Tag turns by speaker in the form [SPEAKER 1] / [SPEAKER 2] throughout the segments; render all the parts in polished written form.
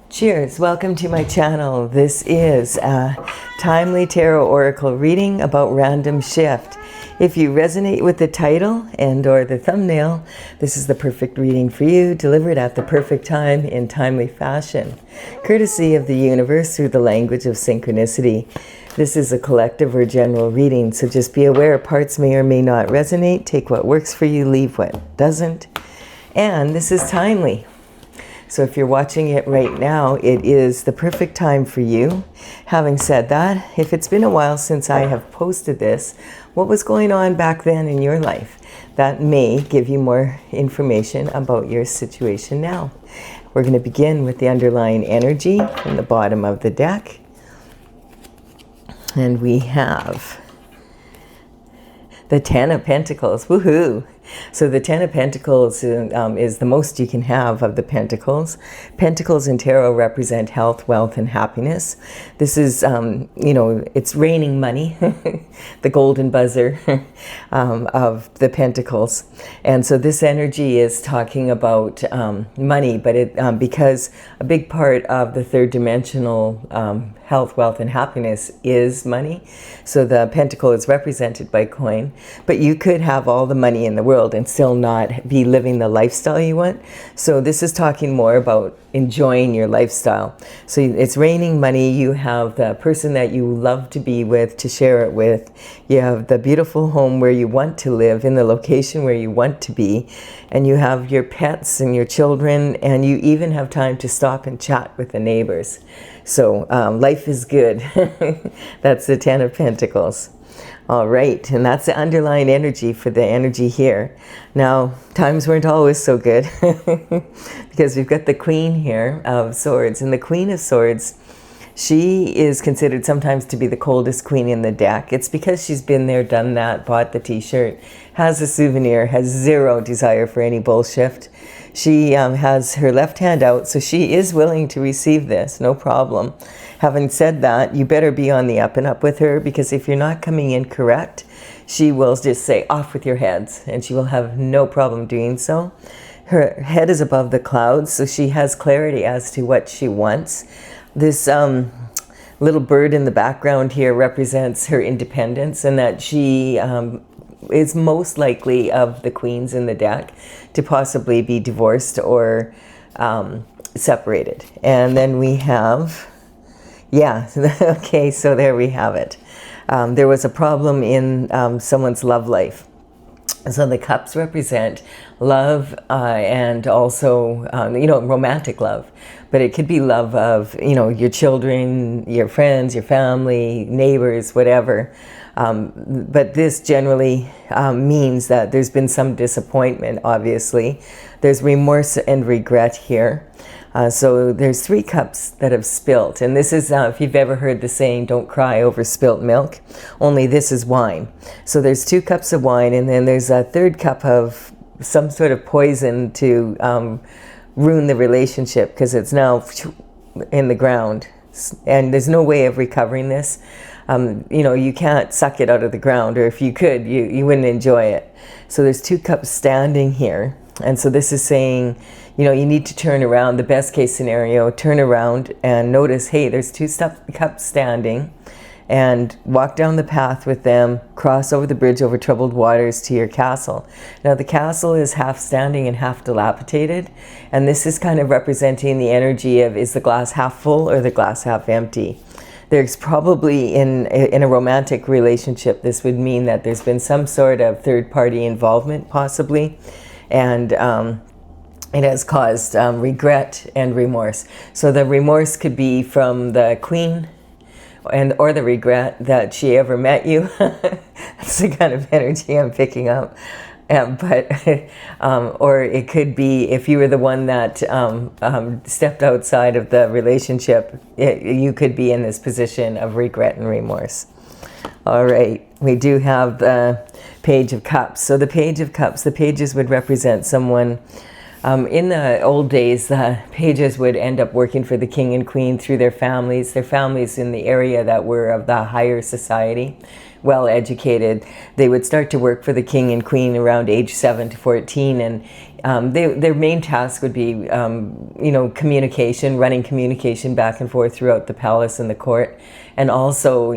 [SPEAKER 1] Cheers, welcome to my channel. This is a timely tarot oracle reading about random shift. If you resonate with the title and or the thumbnail, this is the perfect reading for you, delivered at the perfect time in timely fashion, courtesy of the universe through the language of synchronicity. This is a collective or general reading, so just be aware parts may or may not resonate. Take what works for you, leave what doesn't. And this is timely. So if you're watching it right now, it is the perfect time for you. Having said that, if it's been a while since I have posted this, what was going on back then in your life? That may give you more information about your situation now. We're going to begin with the underlying energy from the bottom of the deck. And we have the Ten of Pentacles. Woohoo! So the Ten of Pentacles is the most you can have of the Pentacles. Pentacles in tarot represent health, wealth, and happiness. This is, it's raining money, the golden buzzer of the Pentacles. And so this energy is talking about money, but it because a big part of the third dimensional health, wealth, and happiness is money. So the pentacle is represented by coin, but you could have all the money in the world and still not be living the lifestyle you want. So this is talking more about enjoying your lifestyle. So it's raining money. You have the person that you love to be with, to share it with. You have the beautiful home where you want to live, in the location where you want to be. And you have your pets and your children, and you even have time to stop and chat with the neighbors. So life is good. That's the Ten of Pentacles. All right, and that's the underlying energy for the energy here. Now, times weren't always so good because we've got the Queen here of Swords. And the Queen of Swords, she is considered sometimes to be the coldest queen in the deck. It's because she's been there, done that, bought the t-shirt, has a souvenir, has zero desire for any bullshit. She has her left hand out, so she is willing to receive this, no problem. Having said that, you better be on the up and up with her, because if you're not coming in correct, she will just say, off with your heads, and she will have no problem doing so. Her head is above the clouds, so she has clarity as to what she wants. This little bird in the background here represents her independence, and that she is most likely of the queens in the deck to possibly be divorced or separated. And then we have, okay, so there we have it. There was a problem in someone's love life. So the cups represent love and also, romantic love. But it could be love of, your children, your friends, your family, neighbors, whatever. But this generally means that there's been some disappointment, obviously. There's remorse and regret here. So there's 3 cups that have spilt. And this is, if you've ever heard the saying, don't cry over spilt milk, only this is wine. So there's 2 cups of wine, and then there's a 3rd cup of some sort of poison to ruin the relationship, because it's now in the ground. And there's no way of recovering this. You can't suck it out of the ground, or if you could, you wouldn't enjoy it. So there's 2 cups standing here. And so this is saying, you need to turn around. The best case scenario, turn around and notice, hey, there's 2 cups standing, and walk down the path with them, cross over the bridge over troubled waters to your castle. Now the castle is half standing and half dilapidated, and this is kind of representing the energy of, is the glass half full or the glass half empty? There's probably, in a romantic relationship, this would mean that there's been some sort of third-party involvement, possibly, and it has caused regret and remorse. So the remorse could be from the Queen, or the regret that she ever met you. That's the kind of energy I'm picking up. Or it could be, if you were the one that stepped outside of the relationship, you could be in this position of regret and remorse. All right, we do have the Page of Cups. So the Page of Cups, the pages would represent someone. In the old days, the pages would end up working for the king and queen through their families in the area that were of the higher society, well educated, they would start to work for the king and queen around age 7 to 14, and their main task would be, communication, running communication back and forth throughout the palace and the court, and also,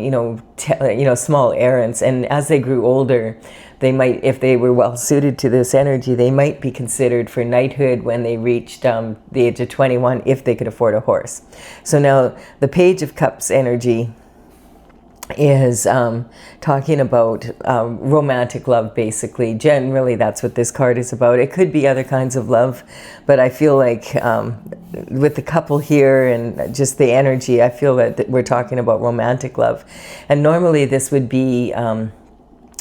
[SPEAKER 1] small errands. And as they grew older, they might, if they were well suited to this energy, they might be considered for knighthood when they reached the age of 21, if they could afford a horse. So now the Page of Cups energy is talking about romantic love, basically. Generally, that's what this card is about. It could be other kinds of love, but I feel like with the couple here and just the energy, I feel that we're talking about romantic love. And normally this would be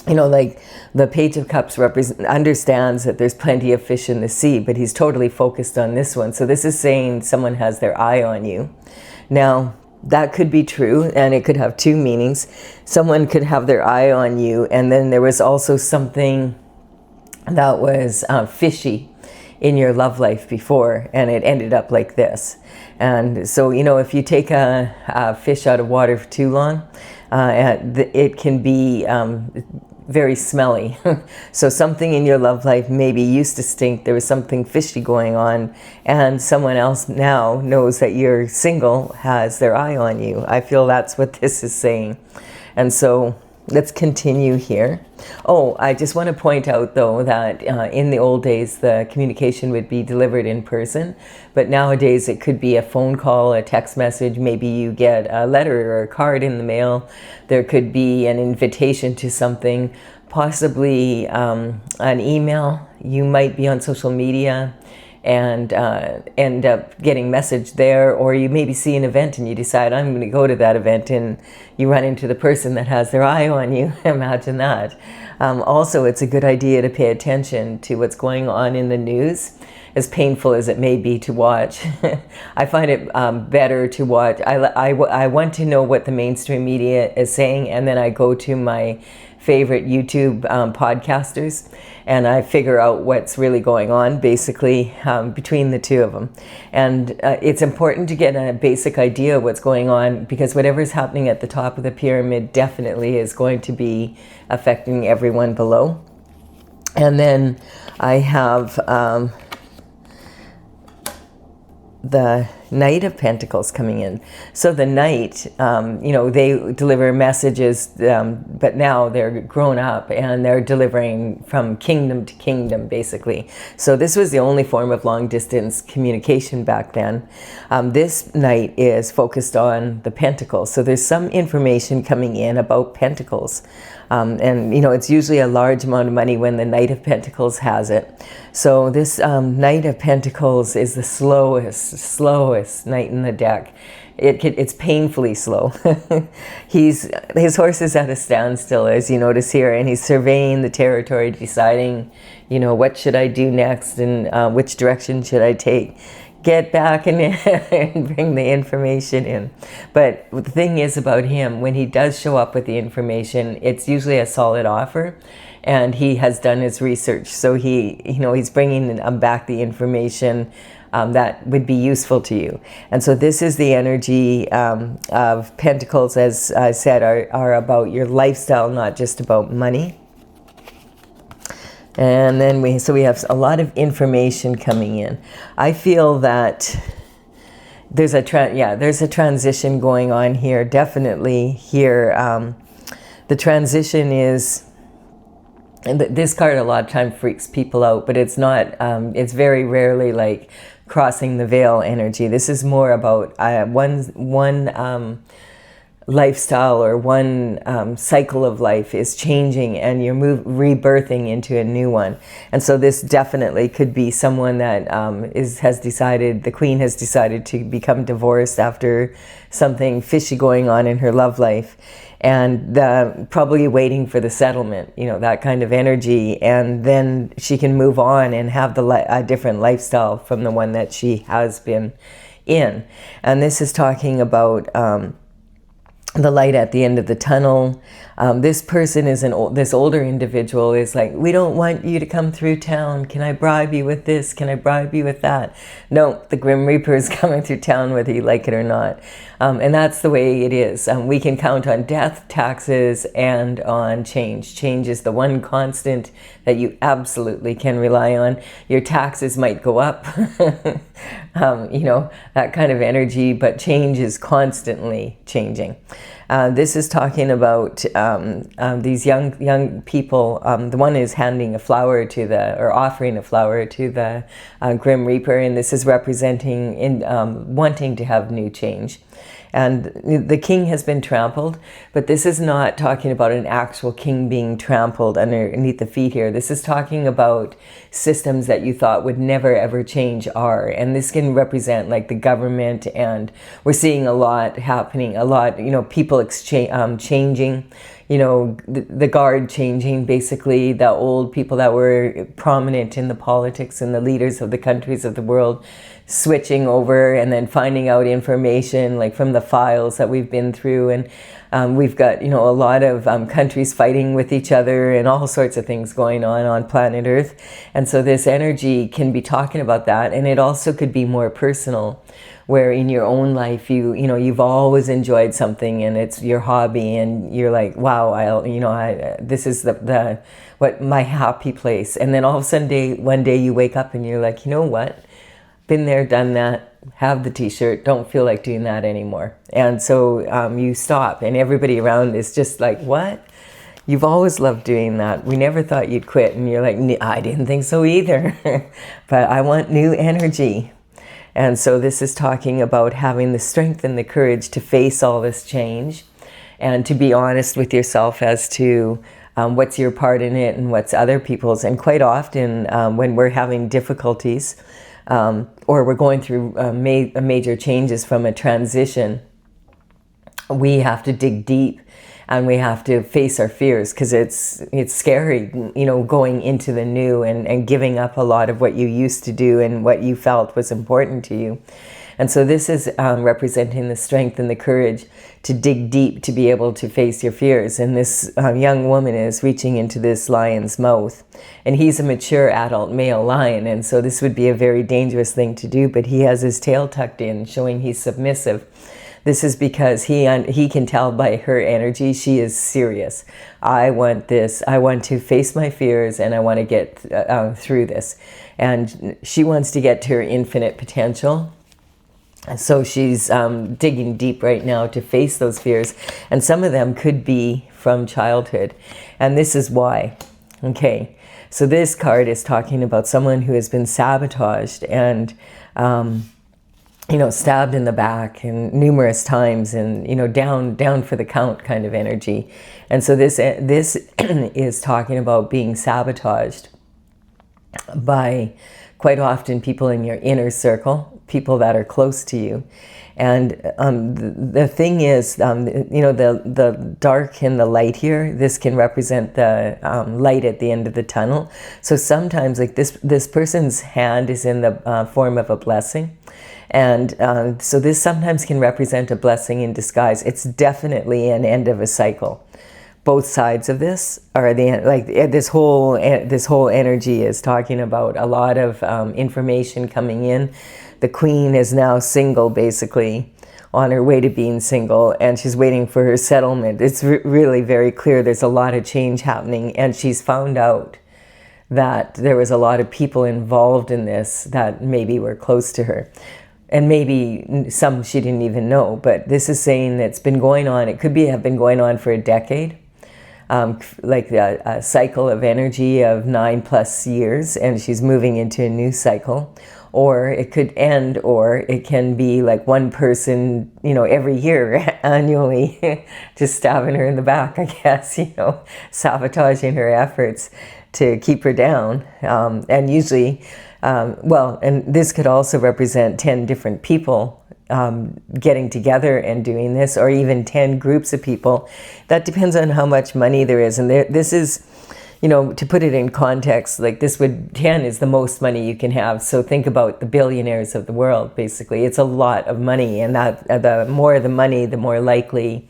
[SPEAKER 1] like the Page of Cups understands that there's plenty of fish in the sea, but he's totally focused on this one. So this is saying someone has their eye on you. Now, that could be true, and it could have two meanings. Someone could have their eye on you, and then there was also something that was fishy in your love life before, and it ended up like this. And so, if you take a fish out of water for too long, it can be very smelly. So something in your love life maybe used to stink, there was something fishy going on, and someone else now knows that you're single, has their eye on you. I feel that's what this is saying. And so let's continue here. Oh, I just want to point out though that in the old days the communication would be delivered in person, but nowadays it could be a phone call, a text message, maybe you get a letter or a card in the mail, there could be an invitation to something, possibly an email, you might be on social media and end up getting messaged there, or you maybe see an event and you decide, I'm going to go to that event, and you run into the person that has their eye on you. Imagine that. Also, it's a good idea to pay attention to what's going on in the news, as painful as it may be to watch. I find it better to watch. I want to know what the mainstream media is saying, and then I go to my favorite YouTube podcasters, and I figure out what's really going on, basically, between the two of them. And it's important to get a basic idea of what's going on, because whatever's happening at the top of the pyramid definitely is going to be affecting everyone below. And then I have the Knight of Pentacles coming in. So the Knight, they deliver messages, but now they're grown up and they're delivering from kingdom to kingdom, basically. So this was the only form of long distance communication back then. This Knight is focused on the Pentacles. So there's some information coming in about Pentacles. And it's usually a large amount of money when the Knight of Pentacles has it. So this Knight of Pentacles is the slowest Knight in the deck. It's painfully slow. His horse is at a standstill, as you notice here, and he's surveying the territory, deciding, what should I do next, and which direction should I take. Get back and bring the information in. But the thing is about him, when he does show up with the information, it's usually a solid offer, and he has done his research. So he's bringing back the information that would be useful to you. And so this is the energy of Pentacles, as I said, are about your lifestyle, not just about money. And then we have a lot of information coming in. I feel that there's a transition going on here, definitely here. The transition is, and this card a lot of time freaks people out, but it's not, it's very rarely like crossing the veil energy. This is more about one lifestyle or one cycle of life is changing, and you're rebirthing into a new one. And so this definitely could be someone that the Queen has decided to become divorced after something fishy going on in her love life, and probably waiting for the settlement, that kind of energy, and then she can move on and have a different lifestyle from the one that she has been in. And this is talking about the light at the end of the tunnel. This person is this older individual is like, we don't want you to come through town. Can I bribe you with this? Can I bribe you with that? No, the Grim Reaper is coming through town whether you like it or not. And that's the way it is. We can count on death, taxes, and on change. Change is the one constant that you absolutely can rely on. Your taxes might go up, you know, that kind of energy, but change is constantly changing. This is talking about these young people. The one is handing a flower to or offering a flower to the Grim Reaper, and this is representing wanting to have new change. And the king has been trampled, but this is not talking about an actual king being trampled underneath the feet here. This is talking about systems that you thought would never ever change are. And this can represent like the government, and we're seeing a lot happening, a lot, you know, people changing, you know, the guard changing, basically the old people that were prominent in the politics and the leaders of the countries of the world switching over and then finding out information like from the files that we've been through. And we've got, you know, a lot of countries fighting with each other and all sorts of things going on planet Earth. And so this energy can be talking about that. And it also could be more personal, where in your own life, you know, you've always enjoyed something and it's your hobby and you're like, wow, this is what my happy place. And then all of a sudden one day you wake up and you're like, you know what? Been there, done that, have the t-shirt, don't feel like doing that anymore. And so you stop and everybody around is just like, what? You've always loved doing that. We never thought you'd quit. And you're like, I didn't think so either, but I want new energy. And so this is talking about having the strength and the courage to face all this change and to be honest with yourself as to what's your part in it and what's other people's. And quite often when we're having difficulties, or we're going through major changes from a transition, we have to dig deep and we have to face our fears, because it's scary, you know, going into the new and giving up a lot of what you used to do and what you felt was important to you. And so this is representing the strength and the courage to dig deep, to be able to face your fears. And this young woman is reaching into this lion's mouth. And he's a mature adult male lion. And so this would be a very dangerous thing to do. But he has his tail tucked in, showing he's submissive. This is because he can tell by her energy she is serious. I want this. I want to face my fears and I want to get through this. And she wants to get to her infinite potential. So she's digging deep right now to face those fears. And some of them could be from childhood. And this is why. Okay, so this card is talking about someone who has been sabotaged and, you know, stabbed in the back and numerous times and, you know, down for the count kind of energy. And so this is talking about being sabotaged by quite often people in your inner circle, people that are close to you. And the thing is, you know, the dark and the light here, this can represent the light at the end of the tunnel. So sometimes like this person's hand is in the form of a blessing. And so this sometimes can represent a blessing in disguise. It's definitely an end of a cycle. Both sides of this are the end. Like this whole energy is talking about a lot of information coming in. The queen is now single, basically, on her way to being single, and she's waiting for her settlement. It's really very clear there's a lot of change happening, and she's found out that there was a lot of people involved in this that maybe were close to her. And maybe some she didn't even know, but this is saying that it's been going on. It could have been going on for a decade. Like a cycle of energy of 9+ years, and she's moving into a new cycle. Or it could end, or it can be like one person, you know, every year, annually, just stabbing her in the back, I guess, you know, sabotaging her efforts to keep her down. And usually, and this could also represent 10 different people getting together and doing this, or even 10 groups of people. That depends on how much money there is. And this is, you know, to put it in context, like 10 is the most money you can have. So think about the billionaires of the world, basically. It's a lot of money, and that the more the money, the more likely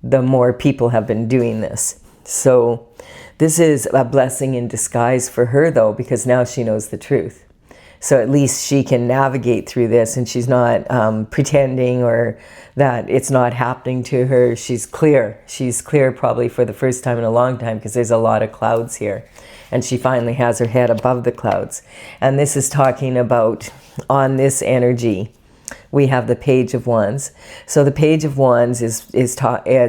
[SPEAKER 1] the more people have been doing this. So this is a blessing in disguise for her, though, because now she knows the truth. So at least she can navigate through this, and she's not pretending or that it's not happening to her. She's clear. She's clear probably for the first time in a long time, because there's a lot of clouds here. And she finally has her head above the clouds. And this is talking about, on this energy, we have the Page of Wands. So the Page of Wands is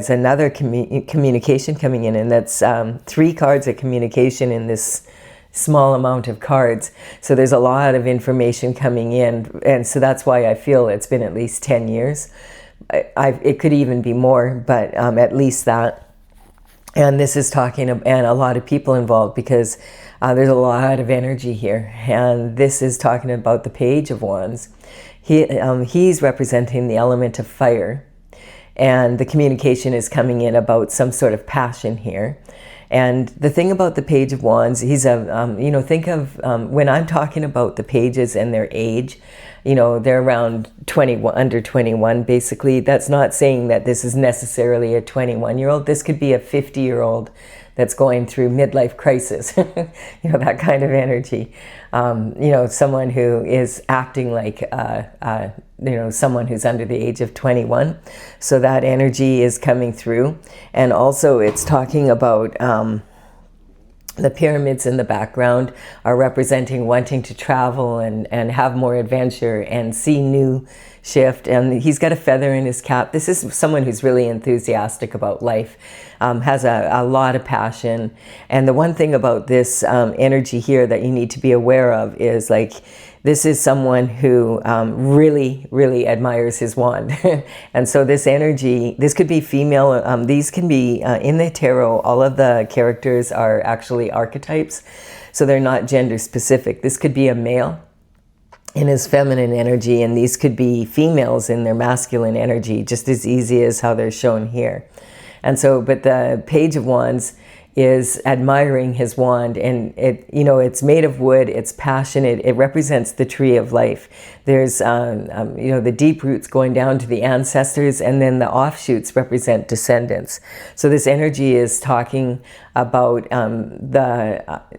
[SPEAKER 1] another communication coming in, and that's 3 cards of communication in this small amount of cards. So there's a lot of information coming in, and so that's why I feel it's been at least 10 years. It could even be more, but at least that. And this is talking, and a lot of people involved, because there's a lot of energy here. And this is talking about the Page of Wands. He's representing the element of fire. And the communication is coming in about some sort of passion here. And the thing about the Page of Wands, he's think of when I'm talking about the pages and their age, they're around 21, under 21, basically. That's not saying that this is necessarily a 21-year-old. This could be a 50-year-old that's going through midlife crisis, that kind of energy. Someone who is acting like, someone who's under the age of 21. So that energy is coming through. And also it's talking about the pyramids in the background are representing wanting to travel and have more adventure and see new shift. And he's got a feather in his cap. This is someone who's really enthusiastic about life, has a lot of passion. And the one thing about this energy here that you need to be aware of is, like, this is someone who really, really admires his wand. And so this energy, this could be female. These can be, in the tarot, all of the characters are actually archetypes. So they're not gender specific. This could be a male in his feminine energy, and these could be females in their masculine energy, just as easy as how they're shown here. And so, but the Page of Wands is admiring his wand, and it's made of wood, it's passionate, it represents the tree of life. There's, the deep roots going down to the ancestors, and then the offshoots represent descendants. So this energy is talking about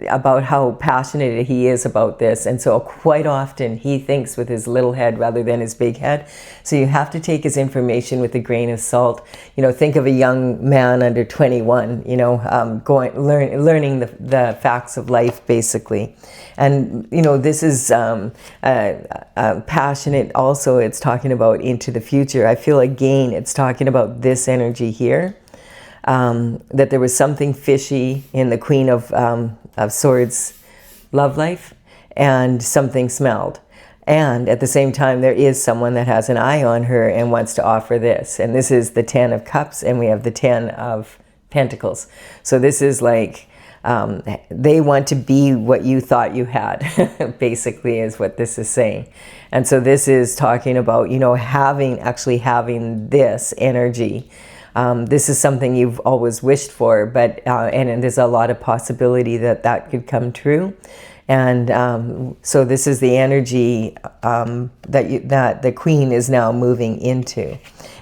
[SPEAKER 1] about how passionate he is about this. And so quite often he thinks with his little head rather than his big head. So you have to take his information with a grain of salt. Think of a young man under 21, learning the facts of life, basically. And this is passionate. Also, it's talking about into the future. I feel again it's talking about this energy here. That there was something fishy in the Queen of Swords love life, and something smelled. And at the same time, there is someone that has an eye on her and wants to offer this. And this is the 10 of Cups, and we have the 10 of Pentacles. So this is like, they want to be what you thought you had, basically, is what this is saying. And so this is talking about, having this energy. This is something you've always wished for, but and there's a lot of possibility that could come true. And so this is the energy that the Queen is now moving into.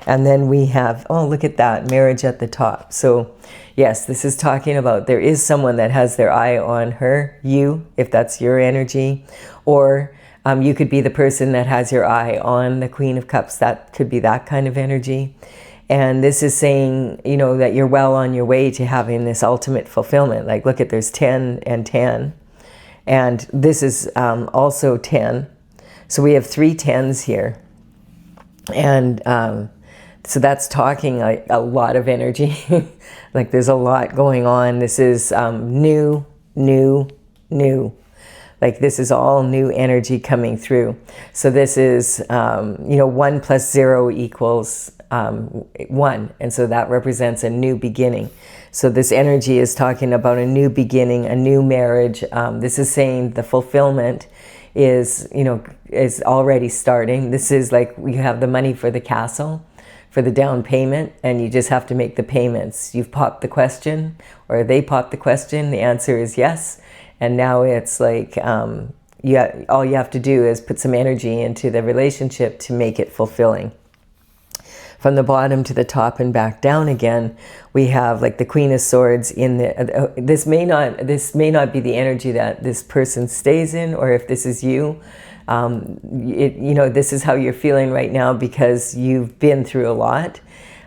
[SPEAKER 1] And then we have, oh, look at that, marriage at the top. So yes, this is talking about there is someone that has their eye on her, you, if that's your energy, or you could be the person that has your eye on the Queen of Cups. That could be that kind of energy. And this is saying, that you're well on your way to having this ultimate fulfillment. Like, look at, there's 10 and 10. And this is also 10. So we have 3 10s here. And so that's talking a lot of energy. Like, there's a lot going on. This is new. Like, this is all new energy coming through. So this is, 1 plus 0 equals 1. And so that represents a new beginning. So this energy is talking about a new beginning, a new marriage. This is saying the fulfillment is already starting. This is like, you have the money for the castle, for the down payment, and you just have to make the payments. You've popped the question, or they popped the question. The answer is yes. And now it's like, all you have to do is put some energy into the relationship to make it fulfilling. from the bottom to the top and back down again, we have like the Queen of Swords in the, this may not be the energy that this person stays in, or if this is you, you know, this is how you're feeling right now because you've been through a lot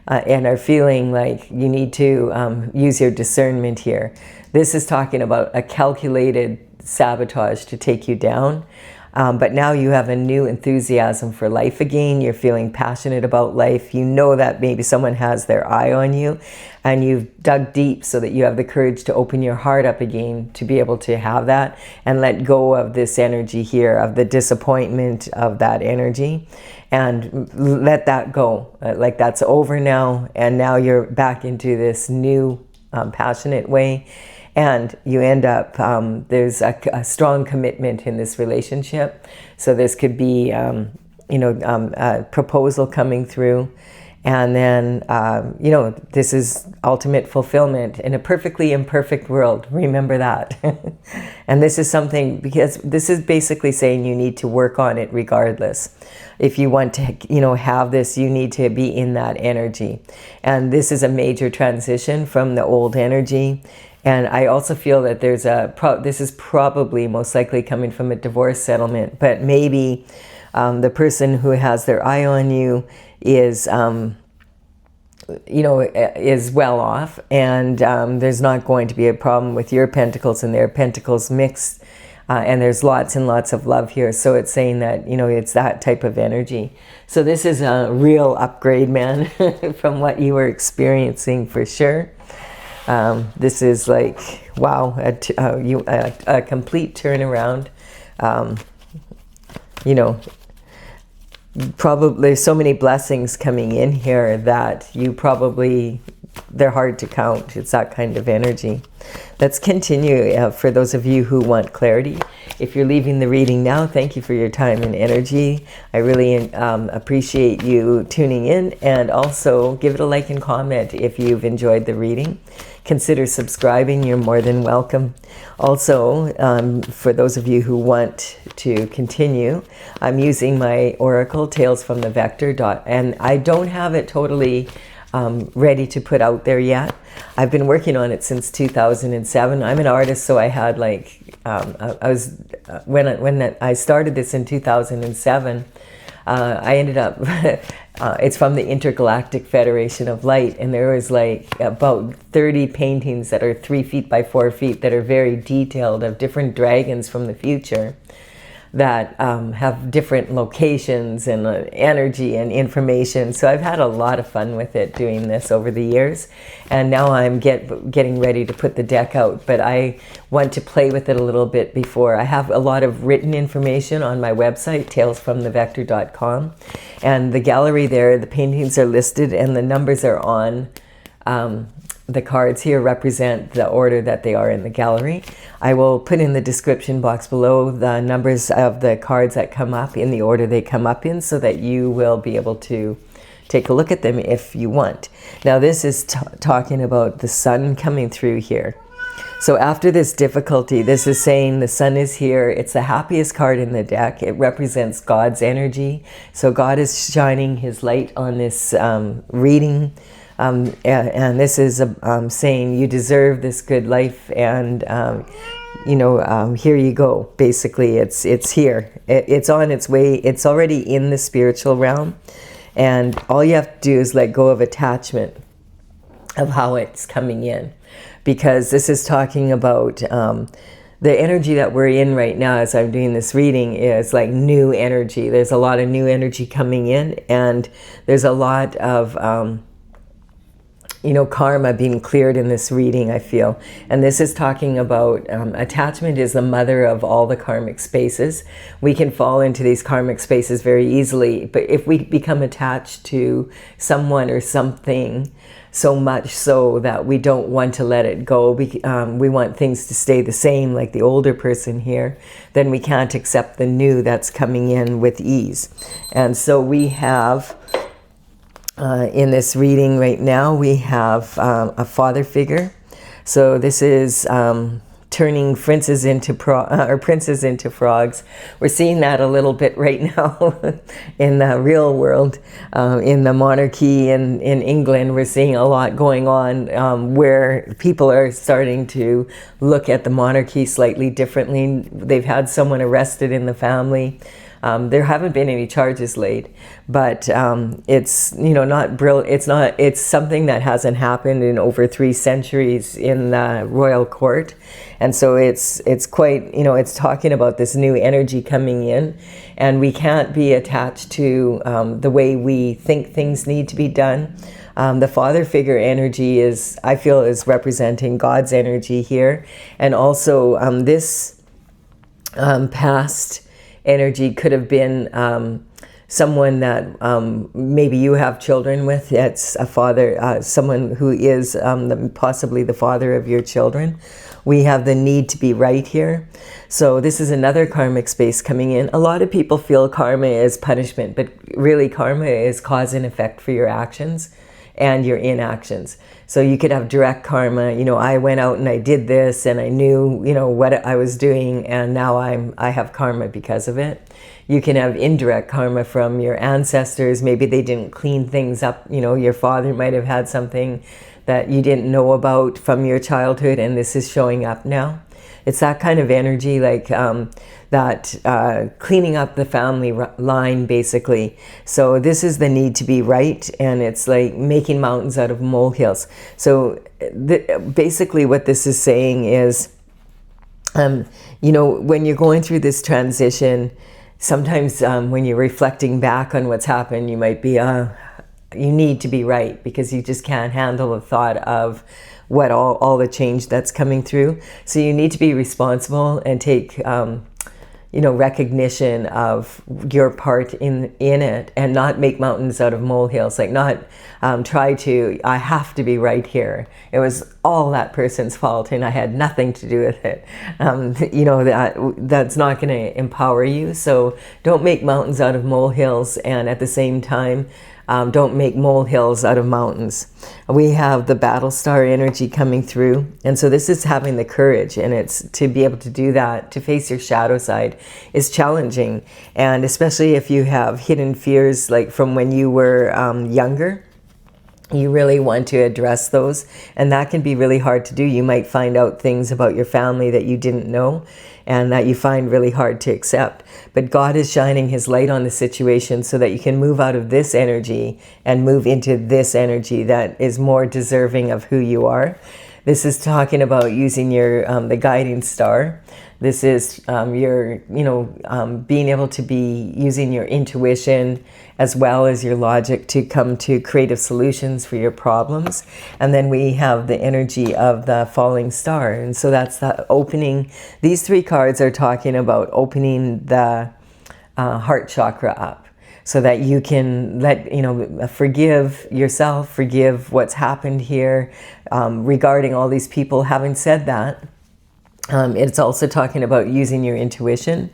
[SPEAKER 1] and are feeling like you need to use your discernment here. This is talking about a calculated sabotage to take you down. But now you have a new enthusiasm for life again. You're feeling passionate about life. You know that maybe someone has their eye on you, and you've dug deep so that you have the courage to open your heart up again to be able to have that and let go of this energy here, of the disappointment of that energy, and let that go. Like that's over now, and now you're back into this new passionate way. And you end up, there's a strong commitment in this relationship. So this could be, you know, a proposal coming through. And then, you know, this is ultimate fulfillment in a perfectly imperfect world. Remember that. And this is something, because this is basically saying you need to work on it regardless. If you want to, you know, have this, you need to be in that energy. And this is a major transition from the old energy. And I also feel that there's this is probably most likely coming from a divorce settlement, but maybe the person who has their eye on you is, you know, is well off, and there's not going to be a problem with your pentacles and their pentacles mixed, and there's lots and lots of love here. So it's saying that, you know, it's that type of energy. So this is a real upgrade, man, from what you were experiencing for sure. This is like, wow, a complete turnaround. You know, probably there's so many blessings coming in here that you probably, they're hard to count. It's that kind of energy. Let's continue for those of you who want clarity. If you're leaving the reading now, thank you for your time and energy. I really appreciate you tuning in, and also give it a like and comment if you've enjoyed the reading. Consider subscribing. You're more than welcome. Also, for those of you who want to continue, I'm using my Oracle Tales from the Vector and I don't have it totally ready to put out there yet. I've been working on it since 2007. I'm an artist, so I had like when I started this in 2007. I ended up, it's from the Intergalactic Federation of Light, and there was like about 30 paintings that are 3 feet by 4 feet that are very detailed, of different dragons from the future that have different locations and energy and information. So I've had a lot of fun with it doing this over the years, and now I'm getting ready to put the deck out, but I want to play with it a little bit before. I have a lot of written information on my website, talesfromthevector.com, and the gallery there, the paintings are listed and the numbers are on. The cards here represent the order that they are in the gallery. I will put in the description box below the numbers of the cards that come up in the order they come up in, so that you will be able to take a look at them if you want. Now this is talking about the sun coming through here. So after this difficulty, this is saying the sun is here. It's the happiest card in the deck. It represents God's energy. So God is shining his light on this reading. And this is saying you deserve this good life, and you know, here you go. Basically, it's here. It's on its way. It's already in the spiritual realm, and all you have to do is let go of attachment of how it's coming in, because this is talking about the energy that we're in right now as I'm doing this reading is like new energy. There's a lot of new energy coming in, and there's a lot of you know, karma being cleared in this reading, I feel. And this is talking about attachment is the mother of all the karmic spaces. We can fall into these karmic spaces very easily, but if we become attached to someone or something so much so that we don't want to let it go, we want things to stay the same, like the older person here, then we can't accept the new that's coming in with ease. And so we have in this reading right now, we have a father figure. So this is turning princes into frogs. We're seeing that a little bit right now in the real world. In the monarchy in England, we're seeing a lot going on where people are starting to look at the monarchy slightly differently. They've had someone arrested in the family. There haven't been any charges laid, but it's it's something that hasn't happened in over 3 centuries in the royal court, and so it's quite, it's talking about this new energy coming in, and we can't be attached to the way we think things need to be done. The father figure energy I feel is representing God's energy here, and also this past energy could have been someone that maybe you have children with. It's a father, someone who is possibly the father of your children. We have the need to be right here. So this is another karmic space coming in. A lot of people feel karma is punishment, but really karma is cause and effect for your actions and your inactions. So you could have direct karma, I went out and I did this and I knew, what I was doing, and now I have karma because of it. You can have indirect karma from your ancestors. Maybe they didn't clean things up. Your father might have had something that you didn't know about from your childhood, and this is showing up now. It's that kind of energy, like that cleaning up the family line, basically. So this is the need to be right, and it's like making mountains out of molehills. So basically what this is saying is, when you're going through this transition, sometimes when you're reflecting back on what's happened, you might be, you need to be right, because you just can't handle the thought of what all the change that's coming through. So you need to be responsible and take recognition of your part in it, and not make mountains out of molehills. Like not try to, I have to be right here. It was all that person's fault and I had nothing to do with it. That's not going to empower you. So don't make mountains out of molehills, and at the same time, don't make molehills out of mountains. We have the battle star energy coming through. And so this is having the courage, and it's to be able to do that, to face your shadow side is challenging. And especially if you have hidden fears, like from when you were younger, you really want to address those. And that can be really hard to do. You might find out things about your family that you didn't know, and that you find really hard to accept. But God is shining his light on the situation so that you can move out of this energy and move into this energy that is more deserving of who you are. This is talking about using your the guiding star. This is your being able to be using your intuition as well as your logic to come to creative solutions for your problems. And then we have the energy of the falling star, and so that's the opening. These 3 cards are talking about opening the heart chakra up, so that you can forgive yourself, forgive what's happened here regarding all these people. Having said that, it's also talking about using your intuition.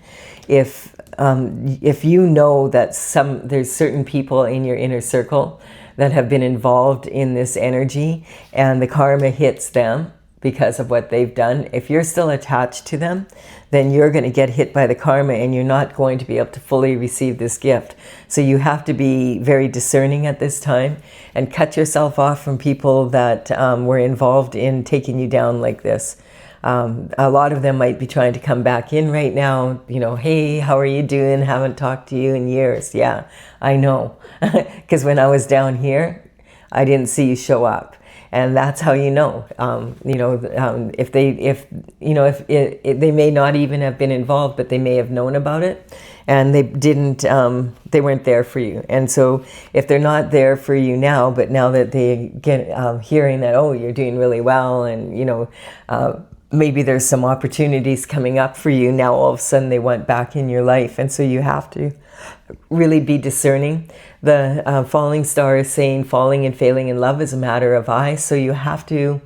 [SPEAKER 1] If you know that there's certain people in your inner circle that have been involved in this energy, and the karma hits them because of what they've done, if you're still attached to them, then you're going to get hit by the karma, and you're not going to be able to fully receive this gift. So you have to be very discerning at this time, and cut yourself off from people that were involved in taking you down like this. A lot of them might be trying to come back in right now. Hey, how are you doing? Haven't talked to you in years. Yeah, I know. Because when I was down here, I didn't see you show up. And that's how you know. If they may not even have been involved, but they may have known about it, and they weren't there for you. And so if they're not there for you now, but now that they get hearing that, oh, you're doing really well, and maybe there's some opportunities coming up for you now, all of a sudden they went back in your life. And so you have to really be discerning. The falling star is saying falling and failing in love is a matter of I. So you have to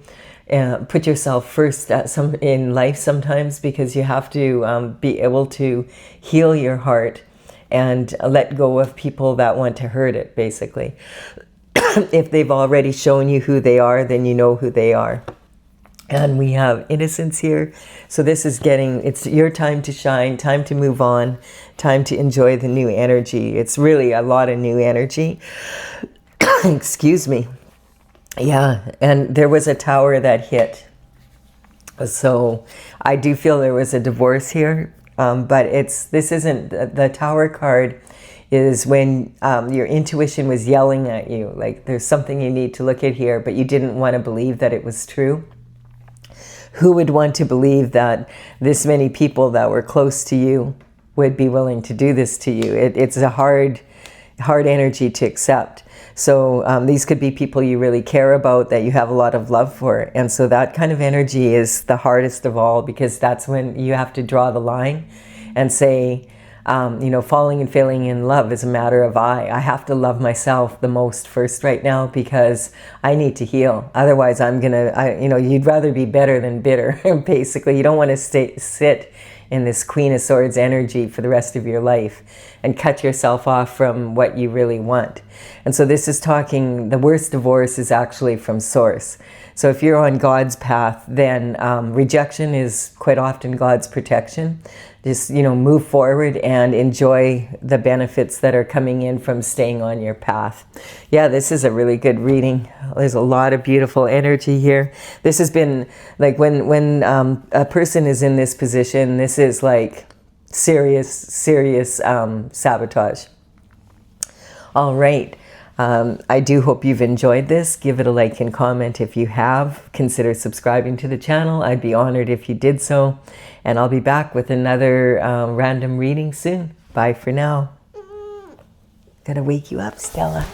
[SPEAKER 1] put yourself first in life sometimes, because you have to be able to heal your heart and let go of people that want to hurt it, basically. If they've already shown you who they are, then you know who they are. And we have innocence here. So this is it's your time to shine, time to move on, time to enjoy the new energy. It's really a lot of new energy. Excuse me. Yeah, and there was a tower that hit. So I do feel there was a divorce here, but this isn't, the tower card is when your intuition was yelling at you, like there's something you need to look at here, but you didn't want to believe that it was true. Who would want to believe that this many people that were close to you would be willing to do this to you? It's a hard energy to accept. So these could be people you really care about, that you have a lot of love for. And so that kind of energy is the hardest of all, because that's when you have to draw the line and say, you know, falling and failing in love is a matter of I have to love myself the most first right now, because I need to heal. Otherwise, you know, you'd rather be better than bitter. Basically, you don't want to sit in this Queen of Swords energy for the rest of your life and cut yourself off from what you really want. And so this is talking, the worst divorce is actually from source. So if you're on God's path, then rejection is quite often God's protection. Just, you know, move forward and enjoy the benefits that are coming in from staying on your path. Yeah, this is a really good reading. There's a lot of beautiful energy here. This has been like when a person is in this position, this is like serious sabotage. All right. I do hope you've enjoyed this. Give it a like and comment if you have. Consider subscribing to the channel. I'd be honored if you did so. And I'll be back with another random reading soon. Bye for now. Gonna wake you up, Stella.